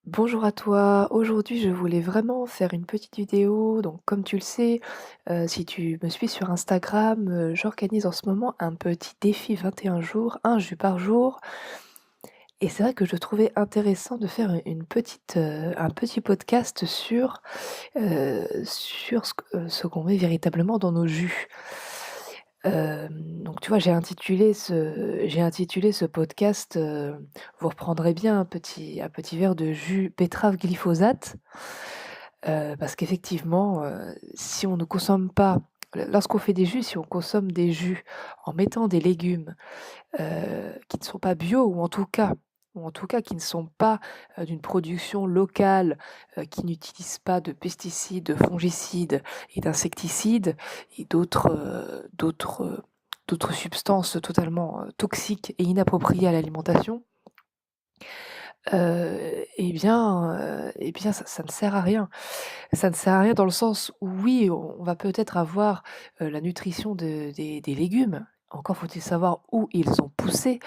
Bonjour à toi. Aujourd'hui, je voulais vraiment faire une petite vidéo. Donc, comme tu le sais, si tu me suis sur Instagram, j'organise en ce moment un petit défi 21 jours, un jus par jour. Et c'est vrai que je trouvais intéressant de faire un petit podcast sur ce qu'on met véritablement dans nos jus. Donc tu vois, j'ai intitulé ce podcast, vous reprendrez bien un petit verre de jus betterave glyphosate, parce qu'effectivement, si on ne consomme pas lorsqu'on fait des jus, si on consomme des jus en mettant des légumes qui ne sont pas bio ou en tout cas qui ne sont pas, d'une production locale, qui n'utilisent pas de pesticides, de fongicides et d'insecticides et d'autres substances totalement, toxiques et inappropriées à l'alimentation, ça ne sert à rien. Ça ne sert à rien dans le sens où oui, on va peut-être avoir, la nutrition des légumes, encore faut-il savoir où ils ont poussé.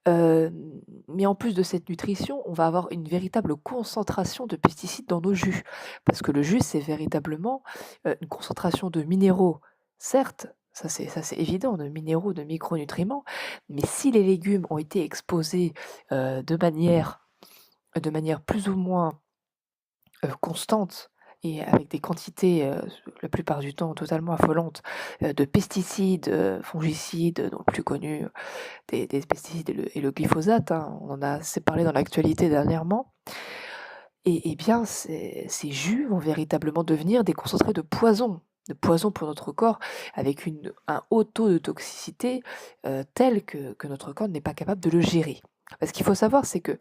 Hem, mais en plus de cette nutrition, on va avoir une véritable concentration de pesticides dans nos jus. Parce que le jus, c'est véritablement, une concentration de minéraux, certes, ça c'est évident, de minéraux, de micronutriments, mais si les légumes ont été exposés, de manière plus ou moins, constante et avec des quantités, la plupart du temps totalement affolantes, de pesticides, fongicides, donc plus connus, des pesticides et le glyphosate, hein, on en a assez parlé dans l'actualité dernièrement. Et bien ces jus vont véritablement devenir des concentrés de poison pour notre corps avec un haut taux de toxicité, tel que notre corps n'est pas capable de le gérer. Parce qu'il faut savoir, c'est que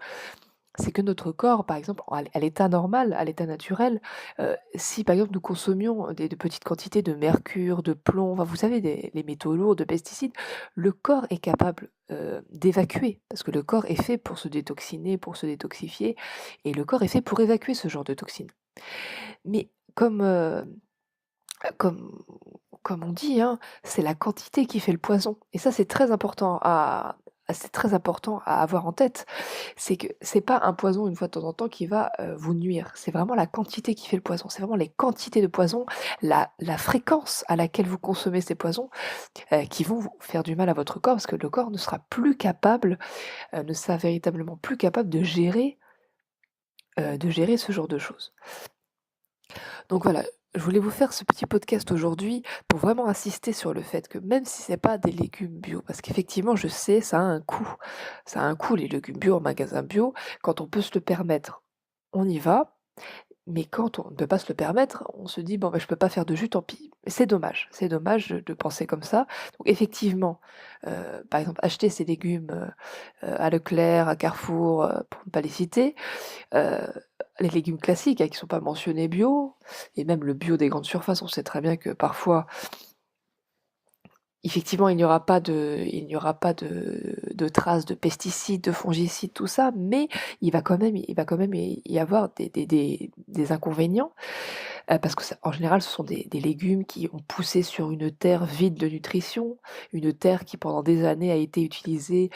notre corps, par exemple, à l'état normal, à l'état naturel, si par exemple nous consommions de petites quantités de mercure, de plomb, enfin vous savez les métaux lourds, de pesticides, le corps est capable, d'évacuer. Parce que le corps est fait pour se détoxiner, pour se détoxifier et le corps est fait pour évacuer ce genre de toxines. Mais comme comme on dit, hein, c'est la quantité qui fait le poison et ça c'est très important à avoir en tête. C'est que c'est pas un poison une fois de temps en temps qui va, vous nuire. C'est vraiment la quantité qui fait le poison. C'est vraiment les quantités de poison, la fréquence à laquelle vous consommez ces poisons, qui vont vous faire du mal à votre corps parce que le corps ne sera véritablement plus capable de gérer ce genre de choses. Donc voilà, je voulais vous faire ce petit podcast aujourd'hui pour vraiment insister sur le fait que même si c'est pas des légumes bio, parce qu'effectivement je sais, ça a un coût. Ça a un coût les légumes bio en magasin bio, quand on peut se le permettre, on y va, mais quand on ne peut pas se le permettre, on se dit: «Bon, bah, je peux pas faire de jus, tant pis». C'est dommage de penser comme ça. Donc effectivement, par exemple, acheter ces légumes, à Leclerc, à Carrefour, pour ne pas les citer, Heu, les légumes classiques, hein, qui sont pas mentionnés bio et même le bio des grandes surfaces, on sait très bien que parfois, effectivement, il n'y aura pas de traces de pesticides, de fongicides, tout ça, mais il va quand même y avoir des inconvénients, parce que en général, ce sont des légumes qui ont poussé sur une terre vide de nutrition, une terre qui pendant des années a été utilisée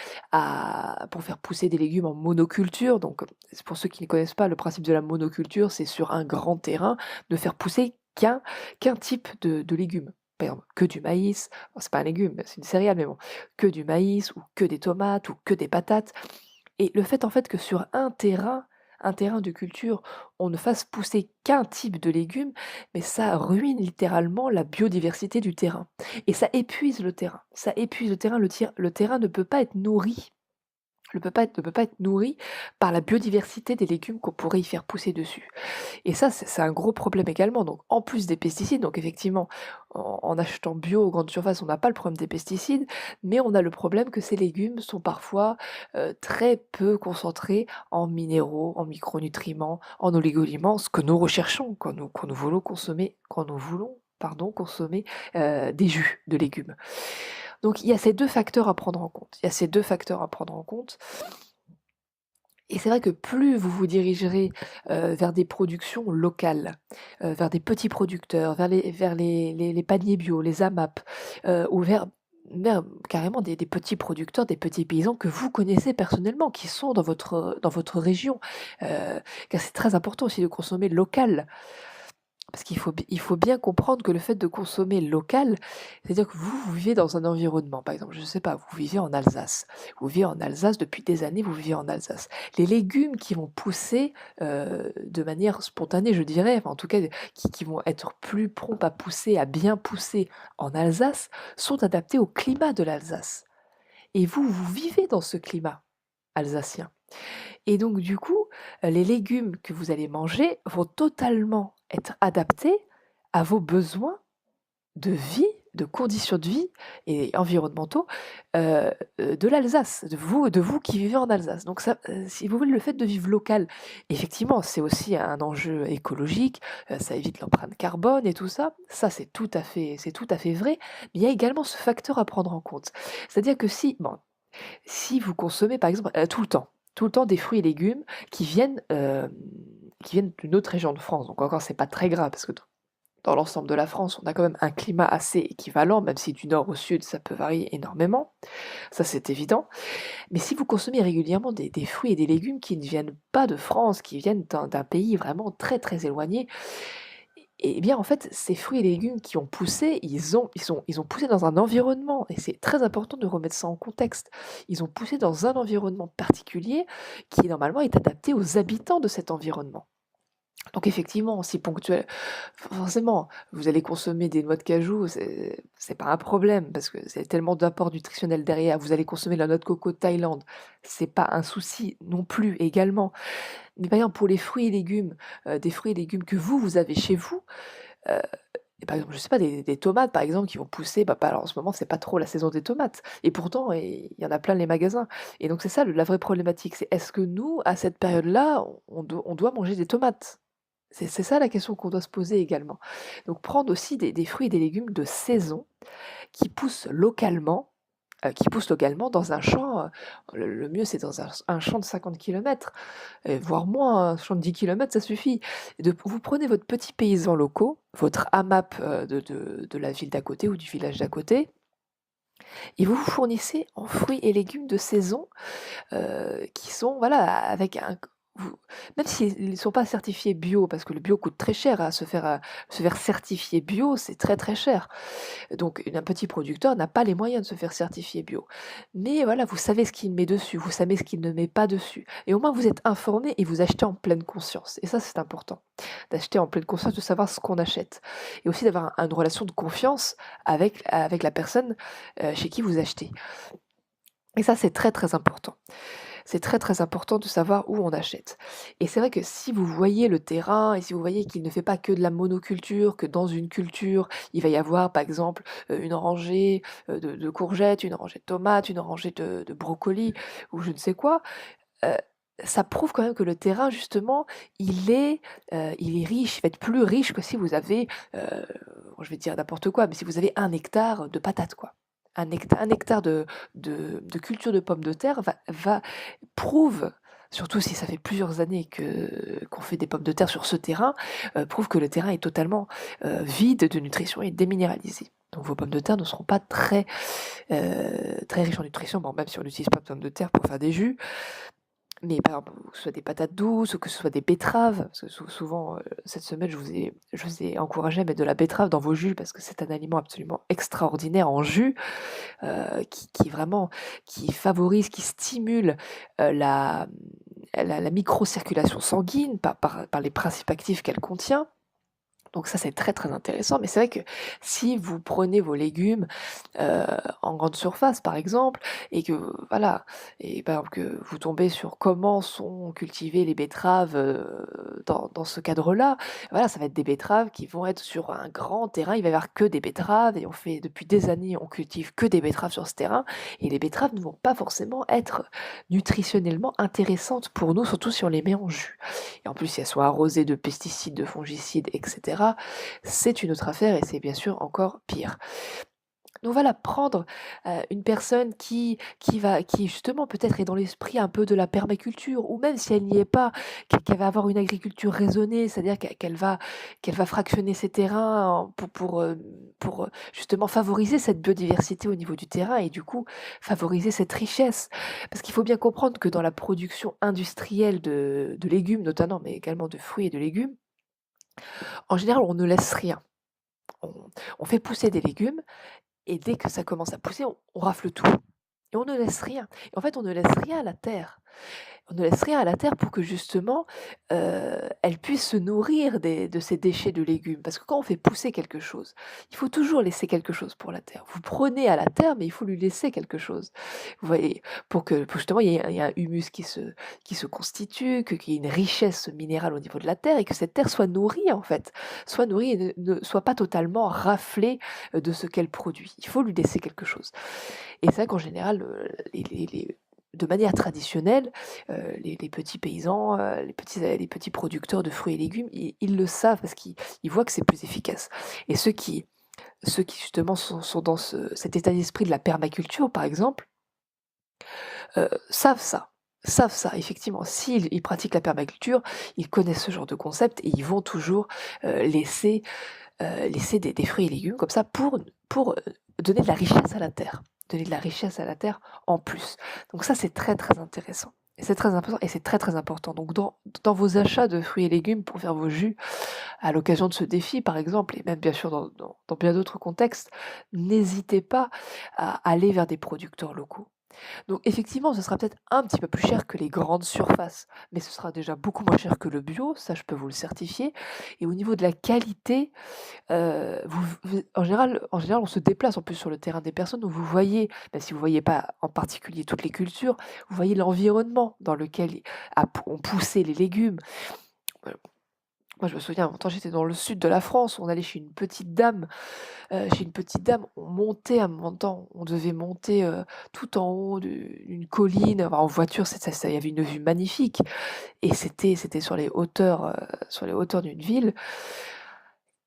pour faire pousser des légumes en monoculture. Donc, c'est pour ceux qui ne connaissent pas le principe de la monoculture, c'est sur un grand terrain de faire pousser qu'un type de légumes. Par exemple, que du maïs, bon, c'est pas un légume, c'est une céréale, mais bon, que du maïs ou que des tomates ou que des patates. Et le fait en fait que sur un terrain de culture, on ne fasse pousser qu'un type de légumes, mais ça ruine littéralement la biodiversité du terrain. Et ça épuise le terrain. Ça épuise le terrain ne peut pas être nourri ne peut pas être nourri par la biodiversité des légumes qu'on pourrait y faire pousser dessus. Et ça, c'est un gros problème également. Donc, en plus des pesticides, donc effectivement, en achetant bio aux grandes surfaces, on n'a pas le problème des pesticides, mais on a le problème que ces légumes sont parfois très peu concentrés en minéraux, en micronutriments, en oligoéléments, ce que nous recherchons quand nous voulons, pardon, consommer des jus de légumes. Donc, il y a ces deux facteurs à prendre en compte. Il y a ces deux facteurs à prendre en compte. Et c'est vrai que plus vous vous dirigerez, vers des productions locales, vers des petits producteurs, vers les paniers bio, les AMAP, ou vers même carrément des petits producteurs, des petits paysans que vous connaissez personnellement, qui sont dans votre région. Car c'est très important aussi de consommer local. Parce il faut bien comprendre que le fait de consommer local, c'est-à-dire que vous vivez dans un environnement, par exemple, je ne sais pas, vous vivez en Alsace. Vous vivez en Alsace depuis des années, vous vivez en Alsace. Les légumes qui vont pousser, de manière spontanée, je dirais, enfin en tout cas qui vont être plus prompts à pousser, à bien pousser en Alsace, sont adaptés au climat de l'Alsace. Et vous, vous vivez dans ce climat alsacien. Et donc du coup, les légumes que vous allez manger vont totalement être adaptés à vos besoins de vie, de conditions de vie et environnementaux, de l'Alsace, de vous qui vivez en Alsace. Donc ça, si vous voulez, le fait de vivre local, effectivement, c'est aussi un enjeu écologique, ça évite l'empreinte carbone et tout ça. Ça, c'est tout à fait vrai, mais il y a également ce facteur à prendre en compte. C'est-à-dire que si vous consommez par exemple, tout le temps des fruits et légumes qui viennent d'une autre région de France, donc encore c'est pas très grave parce que dans l'ensemble de la France, on a quand même un climat assez équivalent, même si du nord au sud, ça peut varier énormément, ça c'est évident. Mais si vous consommez régulièrement des fruits et des légumes qui ne viennent pas de France, qui viennent d'un pays vraiment très, très éloigné, et bien, en fait, ces fruits et légumes qui ont poussé, ils ont poussé dans un environnement et c'est très important de remettre ça en contexte. Ils ont poussé dans un environnement particulier qui, normalement, est adapté aux habitants de cet environnement. Donc effectivement, si ponctuel forcément, vous allez consommer des noix de cajou, c'est pas un problème parce que c'est tellement d'apports nutritionnels derrière. Vous allez consommer de la noix de coco de Thaïlande, c'est pas un souci non plus également. Mais par exemple pour les fruits et légumes, des fruits et légumes que vous avez chez vous, heu et par exemple, je sais pas, des tomates, par exemple, qui vont pousser, bah, pas alors en ce moment, c'est pas trop la saison des tomates et pourtant, il y en a plein les magasins et donc c'est ça la vraie problématique, c'est est-ce que nous, à cette période-là, on doit manger des tomates? C'est ça la question qu'on doit se poser également. Donc prendre aussi des fruits et des légumes de saison qui poussent localement dans un champ, le mieux c'est dans un champ de 50 kilomètres, voire moins, un champ de 10 kilomètres, ça suffit. Vous prenez votre petit paysan local, votre AMAP de la ville d'à côté ou du village d'à côté, et vous vous fournissez en fruits et légumes de saison qui sont voilà avec un vous même s'ils ne sont pas certifiés bio, parce que le bio coûte très cher à se faire certifier bio, c'est très, très cher. Donc un petit producteur n'a pas les moyens de se faire certifier bio. Mais voilà, vous savez ce qu'il met dessus, vous savez ce qu'il ne met pas dessus et au moins vous êtes informé et vous achetez en pleine conscience et ça, c'est important, d'acheter en pleine conscience, de savoir ce qu'on achète et aussi d'avoir une relation de confiance avec la personne, chez qui vous achetez et ça, c'est très, très important. C'est très, très important de savoir où on achète. Et c'est vrai que si vous voyez le terrain et si vous voyez qu'il ne fait pas que de la monoculture, que dans une culture, il va y avoir par exemple, une rangée, de courgettes, une rangée de tomates, une rangée de brocolis ou je ne sais quoi, heu, ça prouve quand même que le terrain justement, il est riche, il va être plus riche que si vous avez, je vais dire n'importe quoi, mais si vous avez 1 hectare de patates quoi. 1 hectare de culture de pommes de terre prouve, surtout si ça fait plusieurs années qu'on fait des pommes de terre sur ce terrain, prouve que le terrain est totalement, vide de nutrition et déminéralisé. Donc vos pommes de terre ne seront pas très riches en nutrition, bon même si on n'utilise pas de pommes de terre pour faire des jus, mais par exemple, que ce soit des patates douces ou que ce soit des betteraves, parce que souvent, cette semaine, je vous ai encouragé à mettre de la betterave dans vos jus parce que c'est un aliment absolument extraordinaire en jus, qui vraiment qui favorise, qui stimule, la microcirculation sanguine par les principes actifs qu'elle contient. Donc ça, c'est très, très intéressant. Mais c'est vrai que si vous prenez vos légumes, heu, en grande surface, par exemple, et que voilà et par exemple que vous tombez sur comment sont cultivées les betteraves, dans ce cadre-là, voilà, ça va être des betteraves qui vont être sur un grand terrain. Il va y avoir que des betteraves et on fait depuis des années, on cultive que des betteraves sur ce terrain et les betteraves ne vont pas forcément être nutritionnellement intéressantes pour nous, surtout si on les met en jus. Et en plus, si elles sont arrosées de pesticides, de fongicides et cetera, c'est une autre affaire et c'est bien sûr encore pire. Donc voilà, prendre, une personne qui justement peut-être est dans l'esprit un peu de la permaculture ou même si elle n'y est pas, qu'elle va avoir une agriculture raisonnée, c'est-à-dire qu'elle va fractionner ses terrains pour justement favoriser cette biodiversité au niveau du terrain et du coup favoriser cette richesse. Parce qu'il faut bien comprendre que dans la production industrielle de légumes notamment, mais également de fruits et de légumes, en général on ne laisse rien. On on fait pousser des légumes et dès que ça commence à pousser, on rafle tout et on ne laisse rien. Et en fait, on ne laisse rien à la terre. On ne laisse rien à la terre pour que justement, elle puisse se nourrir de ces déchets de légumes. Parce que quand on fait pousser quelque chose, il faut toujours laisser quelque chose pour la terre. Vous prenez à la terre, mais il faut lui laisser quelque chose. Vous voyez? Pour justement il y ait un humus qui se constitue, qu'il y ait une richesse minérale au niveau de la terre et que cette terre soit nourrie en fait. Soit nourrie et ne soit pas totalement raflée, de ce qu'elle produit. Il faut lui laisser quelque chose. Et c'est vrai qu'en général, de manière traditionnelle, les petits paysans, les petits producteurs de fruits et légumes, ils le savent parce qu'ils voient que c'est plus efficace. Et ceux qui justement sont dans cet état d'esprit de la permaculture, par exemple, savent ça. Savent ça, effectivement. S'ils ils pratiquent la permaculture, ils connaissent ce genre de concept et ils vont toujours laisser des fruits et légumes comme ça pour donner de la richesse à la terre. Donner de la richesse à la terre en plus. Donc ça, c'est très, très intéressant. Et c'est très important et c'est très, très important. Donc dans vos achats de fruits et légumes pour faire vos jus, à l'occasion de ce défi, par exemple, et même bien sûr dans bien d'autres contextes, n'hésitez pas à aller vers des producteurs locaux. Donc effectivement, ce sera peut-être un petit peu plus cher que les grandes surfaces, mais ce sera déjà beaucoup moins cher que le bio, ça je peux vous le certifier. Et au niveau de la qualité, en général, on se déplace en plus sur le terrain des personnes, donc vous voyez, même si vous voyez pas en particulier toutes les cultures, vous voyez l'environnement dans lequel ont poussé les légumes. Heu, Moi je me souviens, un temps j'étais dans le sud de la France, on allait chez une petite dame, on montait à un moment temps, on devait monter, tout en haut d'une colline, enfin en voiture, il y avait une vue magnifique et c'était sur les hauteurs d'une ville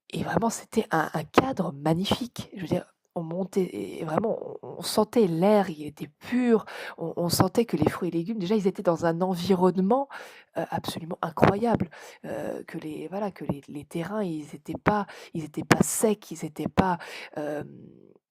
et vraiment c'était un cadre magnifique. Je veux dire, on montait et vraiment on sentait l'air, il était pur, on sentait que les fruits et légumes déjà ils étaient dans un environnement, absolument incroyable, que les terrains ils étaient pas secs, ils étaient pas, hem,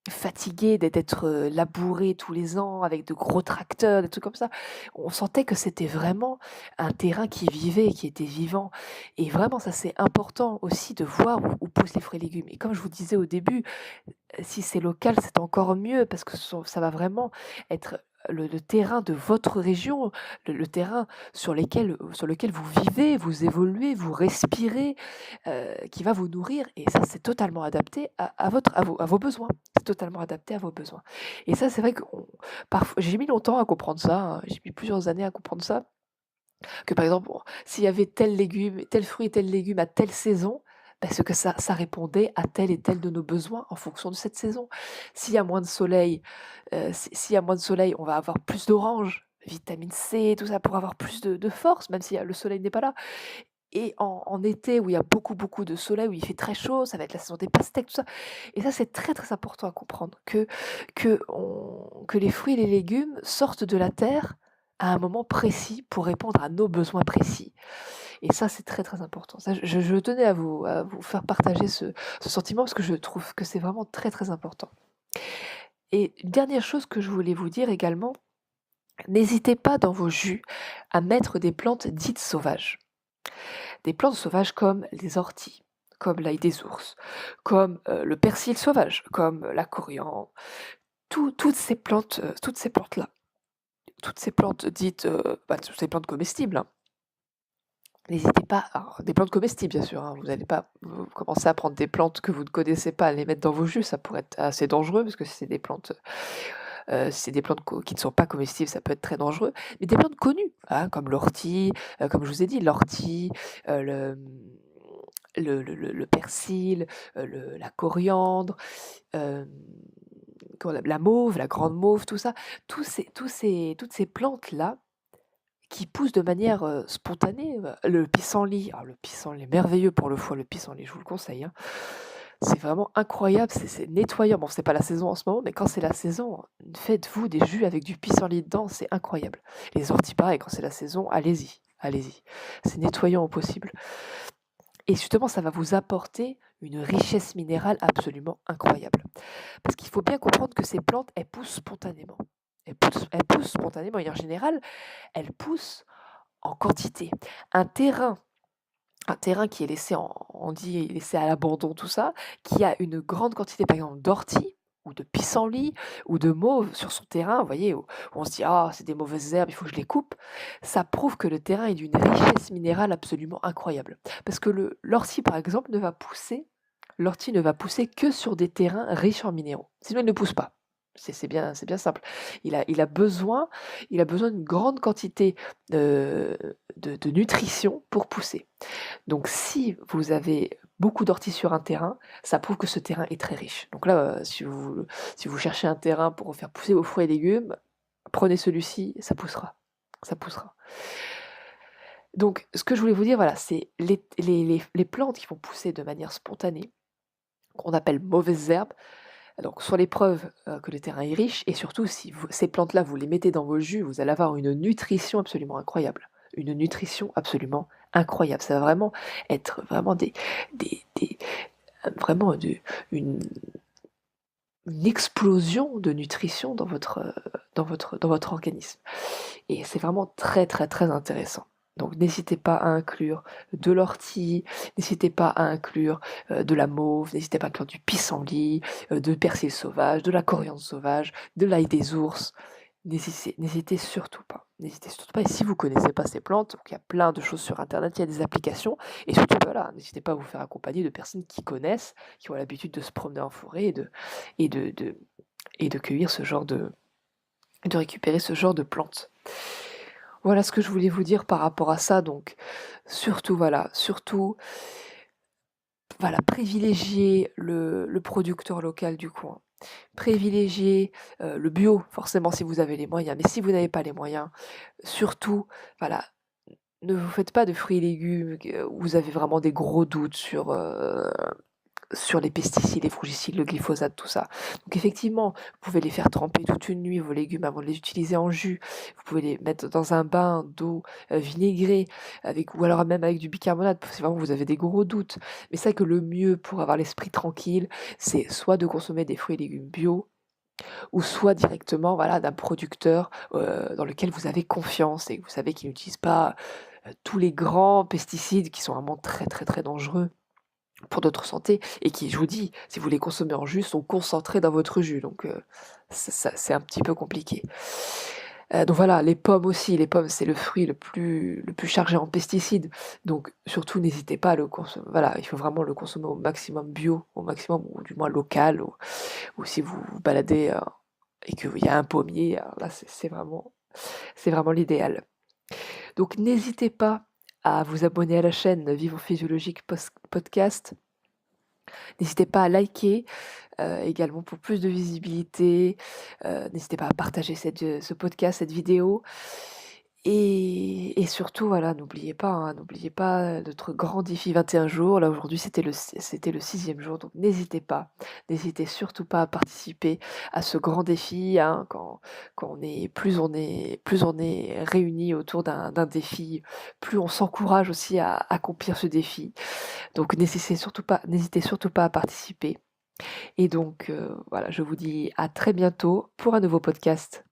fatigués d'être, labourés tous les ans avec de gros tracteurs, des trucs comme ça. On sentait que c'était vraiment un terrain qui vivait, qui était vivant et vraiment ça c'est important aussi de voir où poussent les fruits et légumes et comme je vous disais au début, si c'est local, c'est encore mieux parce que ça va vraiment être le terrain de votre région, le terrain sur lequel vous vivez, vous évoluez, vous respirez, qui va vous nourrir et ça, c'est totalement adapté à vos besoins. C'est totalement adapté à vos besoins et ça, c'est vrai que parfois j'ai mis longtemps à comprendre ça, hein, j'ai mis plusieurs années à comprendre ça, que par exemple, bon, s'il y avait tel légume, tel fruit et tel légume à telle saison, parce que ça répondait à tel et tel de nos besoins en fonction de cette saison. S'il y a moins de soleil, s'il y a moins de soleil, on va avoir plus d'orange, vitamine C, tout ça pour avoir plus de force, même si le soleil n'est pas là. Et en été où il y a beaucoup, beaucoup de soleil, où il fait très chaud, ça va être la saison des pastèques, tout ça. Et ça, c'est très, très important à comprendre que les fruits et les légumes sortent de la terre à un moment précis pour répondre à nos besoins précis. Et ça, c'est très, très important. Ça, je tenais à vous faire partager ce sentiment parce que je trouve que c'est vraiment très, très important. Et une dernière chose que je voulais vous dire également, n'hésitez pas dans vos jus à mettre des plantes dites sauvages. Des plantes sauvages comme les orties, comme l'ail des ours, comme le persil sauvage, comme la coriandre, toutes ces plantes-là, toutes ces plantes dites, toutes ces plantes comestibles, hein. N'hésitez pas, alors des plantes comestibles bien sûr, hein, vous n'allez pas commencer à prendre des plantes que vous ne connaissez pas, à les mettre dans vos jus, ça pourrait être assez dangereux parce que si c'est des plantes qui ne sont pas comestibles, ça peut être très dangereux. Mais des plantes connues, hein, comme l'ortie, comme je vous ai dit, l'ortie, le, le persil, la coriandre, hem, la mauve, la grande mauve, tout ça. Toutes ces plantes-là qui poussent de manière, spontanée, le pissenlit, alors le pissenlit merveilleux pour le foie, le pissenlit, je vous le conseille, hein. C'est vraiment incroyable, c'est nettoyant. Bon, c'est pas la saison en ce moment, mais quand c'est la saison, faites-vous des jus avec du pissenlit dedans, c'est incroyable. Les orties, pareil, quand c'est la saison, allez-y, allez-y. C'est nettoyant au possible. Et justement, ça va vous apporter une richesse minérale absolument incroyable. Parce qu'il faut bien comprendre que ces plantes, elles poussent spontanément. Elles poussent spontanément et en général, elles poussent en quantité. Un terrain un terrain qui est laissé on dit laissé à l'abandon, tout ça, qui a une grande quantité, par exemple, d'ortie ou de pissenlit ou de mauve sur son terrain, vous voyez, où on se dit: «Ah, c'est des mauvaises herbes, il faut que je les coupe». Ça prouve que le terrain est d'une richesse minérale absolument incroyable. Parce que l'ortie, par exemple, l'ortie ne va pousser que sur des terrains riches en minéraux. Sinon, il ne pousse pas. C'est bien simple. Il a besoin d'une grande quantité de nutrition pour pousser. Donc si vous avez beaucoup d'orties sur un terrain, ça prouve que ce terrain est très riche. Donc là, si vous cherchez un terrain pour faire pousser vos fruits et légumes, prenez celui-ci, ça poussera. Ça poussera. Donc ce que je voulais vous dire, voilà, c'est les plantes qui vont pousser de manière spontanée, qu'on appelle mauvaises herbes. Donc soit les preuves que le terrain est riche, et surtout si ces plantes-là, vous les mettez dans vos jus, vous allez avoir une nutrition absolument incroyable. Une nutrition absolument incroyable. Ça va vraiment être vraiment vraiment une explosion de nutrition dans votre organisme. Et c'est vraiment très très très intéressant. Donc n'hésitez pas à inclure de l'ortie, n'hésitez pas à inclure de la mauve, n'hésitez pas à inclure du pissenlit, de persil sauvage, de la coriandre sauvage, de l'ail des ours. N'hésitez surtout pas. N'hésitez surtout pas. Et si vous ne connaissez pas ces plantes, donc il y a plein de choses sur Internet, il y a des applications. Et surtout, voilà, n'hésitez pas à vous faire accompagner de personnes qui connaissent, qui ont l'habitude de se promener en forêt et de cueillir de récupérer ce genre de plantes. Voilà ce que je voulais vous dire par rapport à ça. Donc, surtout, voilà, privilégiez le producteur local du coin. Privilégiez le bio, forcément, si vous avez les moyens. Mais si vous n'avez pas les moyens, surtout, voilà, ne vous faites pas de fruits et légumes où vous avez vraiment des gros doutes sur les pesticides, les fongicides, le glyphosate, tout ça. Donc effectivement, vous pouvez les faire tremper toute une nuit, vos légumes, avant de les utiliser en jus. Vous pouvez les mettre dans un bain d'eau vinaigrée, ou alors même avec du bicarbonate, si vraiment vous avez des gros doutes. Mais c'est vrai que le mieux pour avoir l'esprit tranquille, c'est soit de consommer des fruits et légumes bio, ou soit directement, voilà, d'un producteur dans lequel vous avez confiance et que vous savez qu'il n'utilise pas tous les grands pesticides qui sont vraiment très très très dangereux pour notre santé, et qui, je vous dis, si vous les consommez en jus, sont concentrés dans votre jus, donc c'est un petit peu compliqué. Donc voilà, les pommes aussi, les pommes, c'est le fruit le plus chargé en pesticides, donc surtout n'hésitez pas à le consommer. Voilà, il faut vraiment le consommer au maximum bio, au maximum, ou du moins local, ou si vous vous baladez et qu'il y a un pommier, alors là c'est vraiment l'idéal. Donc n'hésitez pas à vous abonner à la chaîne Vivre Physiologique Podcast. N'hésitez pas à liker également pour plus de visibilité. N'hésitez pas à partager ce podcast, cette vidéo. Et surtout, voilà, n'oubliez pas notre grand défi 21 jours. Là, aujourd'hui, c'était le 6e jour, donc n'hésitez surtout pas à participer à ce grand défi, hein, plus on est réunis autour d'un défi, plus on s'encourage aussi à accomplir ce défi. Donc n'hésitez surtout pas à participer. Et donc voilà, je vous dis à très bientôt pour un nouveau podcast.